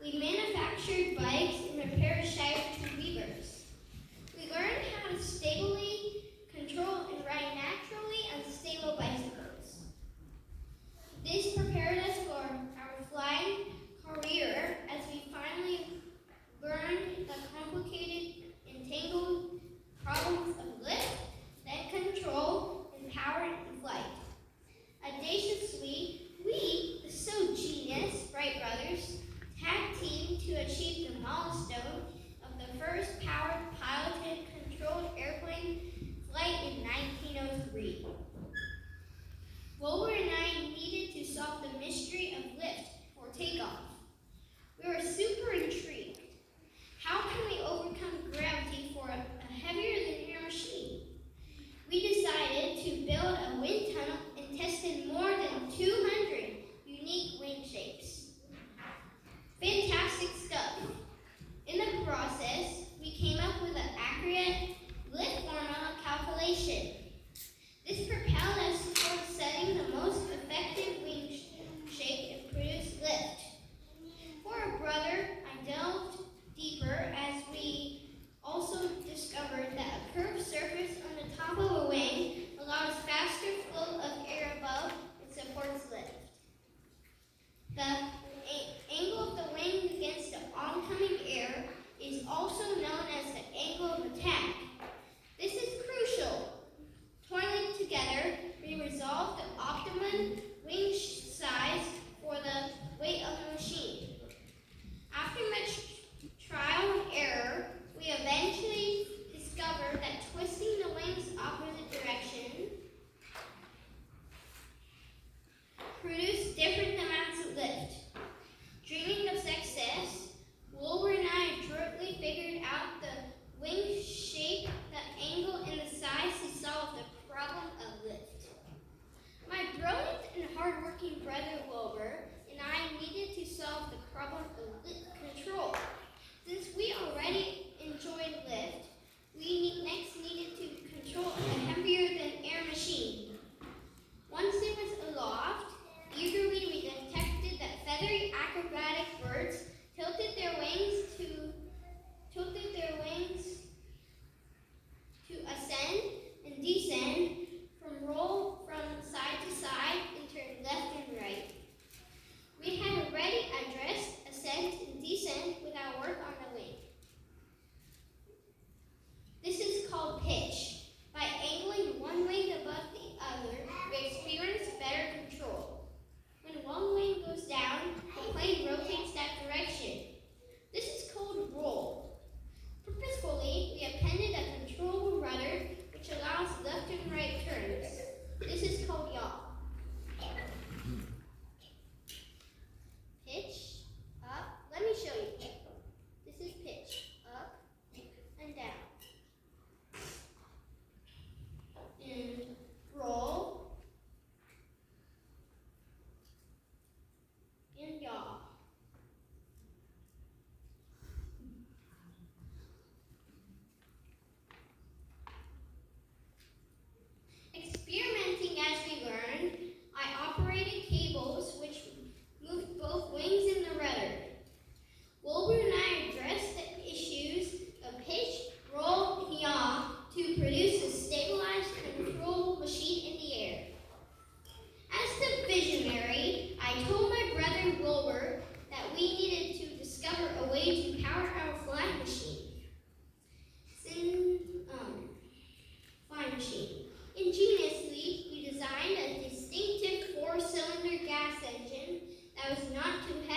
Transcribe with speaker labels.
Speaker 1: We manufactured bikes and repaired shafts and levers. We learned how to stably control and ride naturally unstable bicycles. This prepared us for our flying career as we finally learned the complicated, entangled problems of lift, then control, and power in flight. Audaciously, we, the so genius Wright brothers, tag teamed to achieve the milestone of the first powered, piloted, controlled airplane flight in 1903. Wilbur and I needed to solve the mystery of lift or takeoff. We were super intrigued. How can we overcome gravity for a heavier-than-air machine? We decided to build a wind tunnel and tested more than 200 unique wing shapes. Fantastic stuff. In the process, we came up with an accurate lift formula calculation. This propelled us towards setting the most effective wing shape and produce lift. For a brother, I delved deeper as we also discovered that a curved surface on the top of a wing allows faster flow of air above and supports lift. The angle of the wing against the oncoming air is also known as the angle of attack. This is crucial. Toiling together, we resolve the optimum wing size for the weight of the machine. After much trial and error, we eventually discovered that twisting the wings opposite direction produced different amounts of lift. Dreaming of success, Wilbur and I adroitly figured out the wing shape, the angle, and the size to solve the problem of lift. My brilliant and hardworking brother Wilbur and I needed to solve the problem of lift control. Since we already enjoyed lift, we next needed to control a heavier-than-air machine. Once it was aloft, eagerly we detected that feathery acrobatic birds tilted their wings to ascend and descend, roll from side to side, and turn left and right. We had already addressed ascent and descent with our work on the wing. This is called pitch. By angling one wing above the other, we experience better control. When one wing goes down, the plane rotates that direction. This is called roll. Purposefully, we appended a controllable rudder which allows left and right turns. This is called yaw. Pitch, up. Let me show you. This is pitch, up and down. And roll and yaw. Experimenting as we learned, I operated cables which moved both wings and the rudder. Wilbur and I addressed the issues of pitch, roll, and yaw to produce a stabilized, controllable machine in the air. As the visionary, I told my brother Wilbur that we needed to discover a way to power our flying machine. Ingeniously, we designed a distinctive 4-cylinder gas engine that was not too heavy